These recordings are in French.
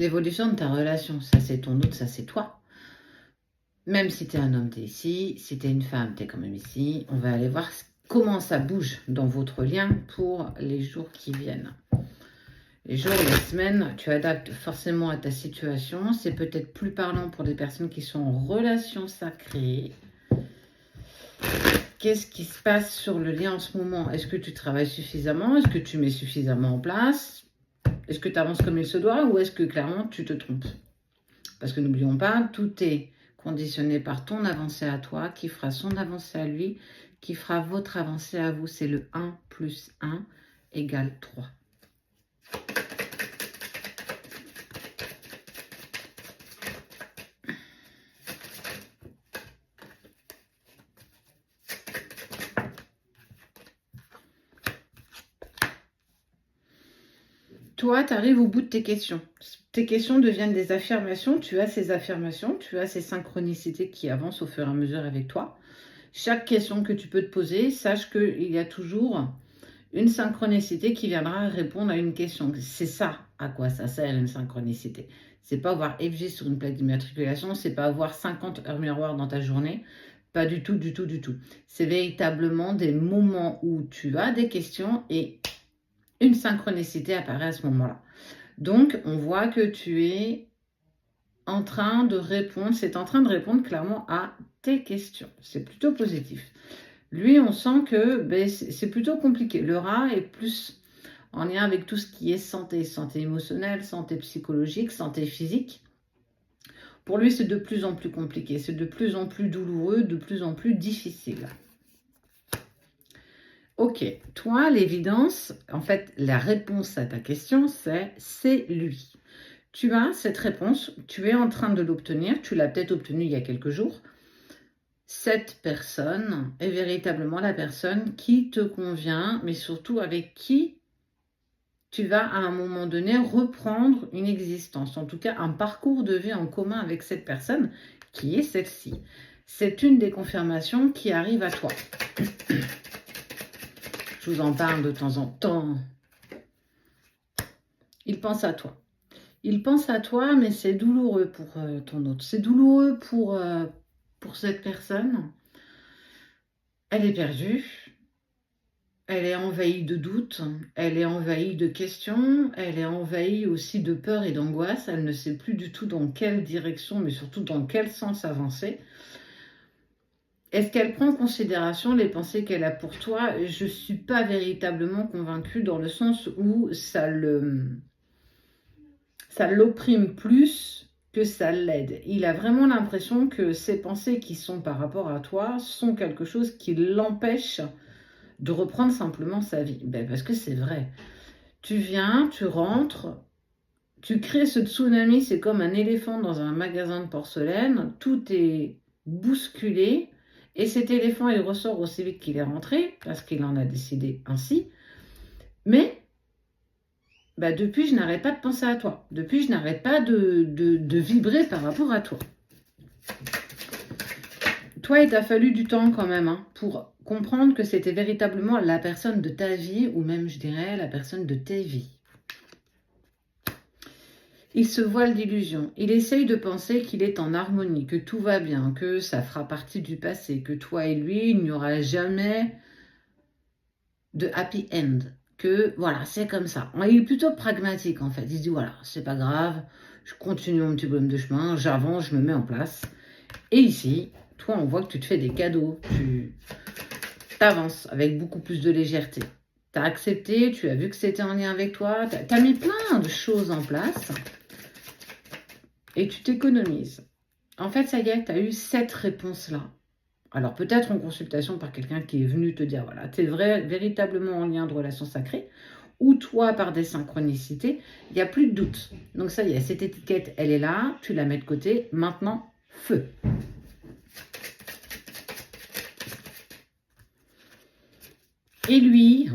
l'évolution de ta relation. Ça, c'est ton autre, ça, c'est toi. Même si tu es un homme, tu es ici. Si tu es une femme, tu es quand même ici. On va aller voir comment ça bouge dans votre lien pour les jours qui viennent. Les jours, les semaines, tu adaptes forcément à ta situation. C'est peut-être plus parlant pour des personnes qui sont en relation sacrée. Qu'est-ce qui se passe sur le lien en ce moment? Est-ce que tu travailles suffisamment? Est-ce que tu mets suffisamment en place? Est-ce que tu avances comme il se doit? Ou est-ce que clairement tu te trompes? Parce que n'oublions pas, tout est conditionné par ton avancée à toi, qui fera son avancée à lui, qui fera votre avancée à vous. C'est le 1 plus 1 égale 3. Toi, tu arrives au bout de tes questions. Tes questions deviennent des affirmations. Tu as ces affirmations, tu as ces synchronicités qui avancent au fur et à mesure avec toi. Chaque question que tu peux te poser, sache qu'il y a toujours une synchronicité qui viendra répondre à une question. C'est ça à quoi ça sert une synchronicité. C'est pas avoir FG sur une plaque d'immatriculation, c'est pas avoir 50 heures miroirs dans ta journée. Pas du tout, du tout, du tout. C'est véritablement des moments où tu as des questions et une synchronicité apparaît à ce moment-là. Donc, on voit que tu es en train de répondre, c'est en train de répondre clairement à tes questions. C'est plutôt positif. Lui, on sent que c'est plutôt compliqué. Le rat est plus en lien avec tout ce qui est santé, santé émotionnelle, santé psychologique, santé physique. Pour lui, c'est de plus en plus compliqué, c'est de plus en plus douloureux, de plus en plus difficile. Ok, toi, l'évidence, en fait, la réponse à ta question, c'est lui. Tu as cette réponse, tu es en train de l'obtenir, tu l'as peut-être obtenue il y a quelques jours. Cette personne est véritablement la personne qui te convient, mais surtout avec qui tu vas à un moment donné reprendre une existence, en tout cas un parcours de vie en commun avec cette personne qui est celle-ci. C'est une des confirmations qui arrive à toi. Je vous en parle de temps en temps. Il pense à toi. Il pense à toi, mais c'est douloureux pour ton autre. C'est douloureux pour cette personne. Elle est perdue. Elle est envahie de doutes. Elle est envahie de questions. Elle est envahie aussi de peur et d'angoisse. Elle ne sait plus du tout dans quelle direction, mais surtout dans quel sens avancer. Est-ce qu'elle prend en considération les pensées qu'elle a pour toi? Je ne suis pas véritablement convaincue dans le sens où ça l'opprime plus que ça l'aide. Il a vraiment l'impression que ces pensées qui sont par rapport à toi sont quelque chose qui l'empêche de reprendre simplement sa vie. Parce que c'est vrai. Tu viens, tu rentres, tu crées ce tsunami, c'est comme un éléphant dans un magasin de porcelaine, tout est bousculé. Et cet éléphant, il ressort aussi vite qu'il est rentré, parce qu'il en a décidé ainsi. Mais, depuis, je n'arrête pas de penser à toi. Depuis, je n'arrête pas de vibrer par rapport à toi. Toi, il t'a fallu du temps quand même pour comprendre que c'était véritablement la personne de ta vie, ou même, je dirais, la personne de tes vies. Il se voile d'illusions. Il essaye de penser qu'il est en harmonie, que tout va bien, que ça fera partie du passé, que toi et lui, il n'y aura jamais de happy end. Que voilà, c'est comme ça. Il est plutôt pragmatique en fait. Il se dit voilà, c'est pas grave, je continue mon petit bonhomme de chemin, j'avance, je me mets en place. Et ici, toi, on voit que tu te fais des cadeaux, tu avances avec beaucoup plus de légèreté. Tu as accepté, tu as vu que c'était en lien avec toi, tu as mis plein de choses en place. Et tu t'économises. En fait, ça y est, tu as eu cette réponse-là. Alors, peut-être en consultation par quelqu'un qui est venu te dire, voilà, tu es véritablement en lien de relation sacrée, ou toi, par des synchronicités, il n'y a plus de doute. Donc, ça y est, cette étiquette, elle est là, tu la mets de côté. Maintenant, feu. Et lui,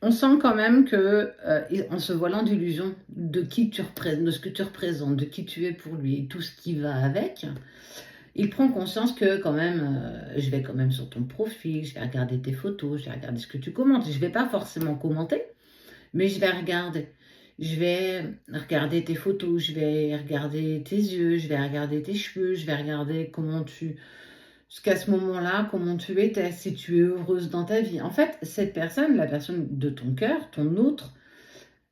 on sent quand même que, en se voilant d'illusion de qui tu représentes, de ce que tu représentes, de qui tu es pour lui, et tout ce qui va avec, il prend conscience que quand même, je vais quand même sur ton profil, je vais regarder tes photos, je vais regarder ce que tu commentes. Je ne vais pas forcément commenter, mais je vais regarder. Je vais regarder tes photos, je vais regarder tes yeux, je vais regarder tes cheveux, je vais regarder jusqu'à ce moment-là, comment tu étais, si tu es heureuse dans ta vie. En fait, cette personne, la personne de ton cœur, ton autre,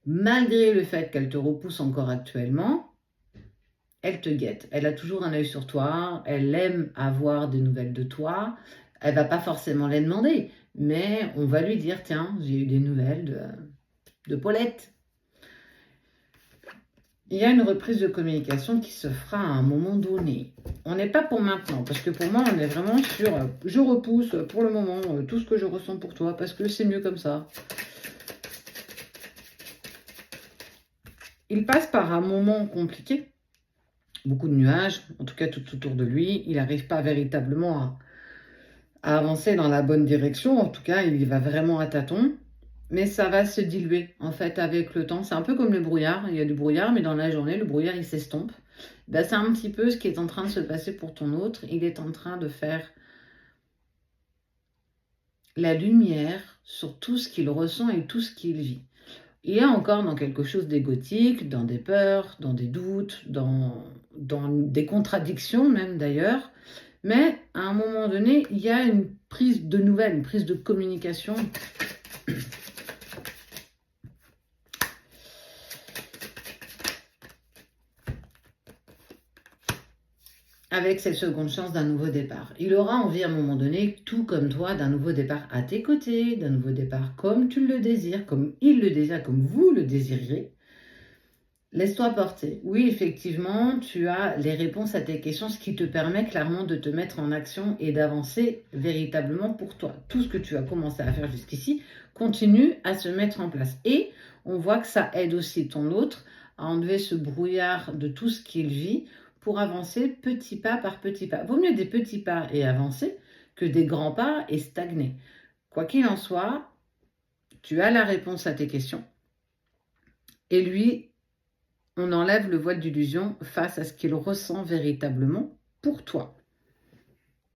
malgré le fait qu'elle te repousse encore actuellement, elle te guette. Elle a toujours un œil sur toi, elle aime avoir des nouvelles de toi. Elle va pas forcément les demander, mais on va lui dire, tiens, j'ai eu des nouvelles de Paulette. Il y a une reprise de communication qui se fera à un moment donné. On n'est pas pour maintenant, parce que pour moi, on est vraiment sur je repousse pour le moment tout ce que je ressens pour toi, parce que c'est mieux comme ça. Il passe par un moment compliqué, beaucoup de nuages, en tout cas tout autour de lui. Il n'arrive pas véritablement à avancer dans la bonne direction, en tout cas, il y va vraiment à tâtons. Mais ça va se diluer, en fait, avec le temps. C'est un peu comme le brouillard. Il y a du brouillard, mais dans la journée, le brouillard, il s'estompe. Ben, c'est un petit peu ce qui est en train de se passer pour ton autre. Il est en train de faire la lumière sur tout ce qu'il ressent et tout ce qu'il vit. Il est encore dans quelque chose d'égotique, dans des peurs, dans des doutes, dans des contradictions même d'ailleurs. Mais à un moment donné, il y a une prise de nouvelles, une prise de communication. Avec cette seconde chance d'un nouveau départ. Il aura envie à un moment donné, tout comme toi, d'un nouveau départ à tes côtés, d'un nouveau départ comme tu le désires, comme il le désire, comme vous le désiriez. Laisse-toi porter. Oui, effectivement, tu as les réponses à tes questions, ce qui te permet clairement de te mettre en action et d'avancer véritablement pour toi. Tout ce que tu as commencé à faire jusqu'ici continue à se mettre en place. Et on voit que ça aide aussi ton autre à enlever ce brouillard de tout ce qu'il vit pour avancer petit pas par petit pas. Vaut mieux des petits pas et avancer que des grands pas et stagner. Quoi qu'il en soit, tu as la réponse à tes questions. Et lui, on enlève le voile d'illusion face à ce qu'il ressent véritablement pour toi.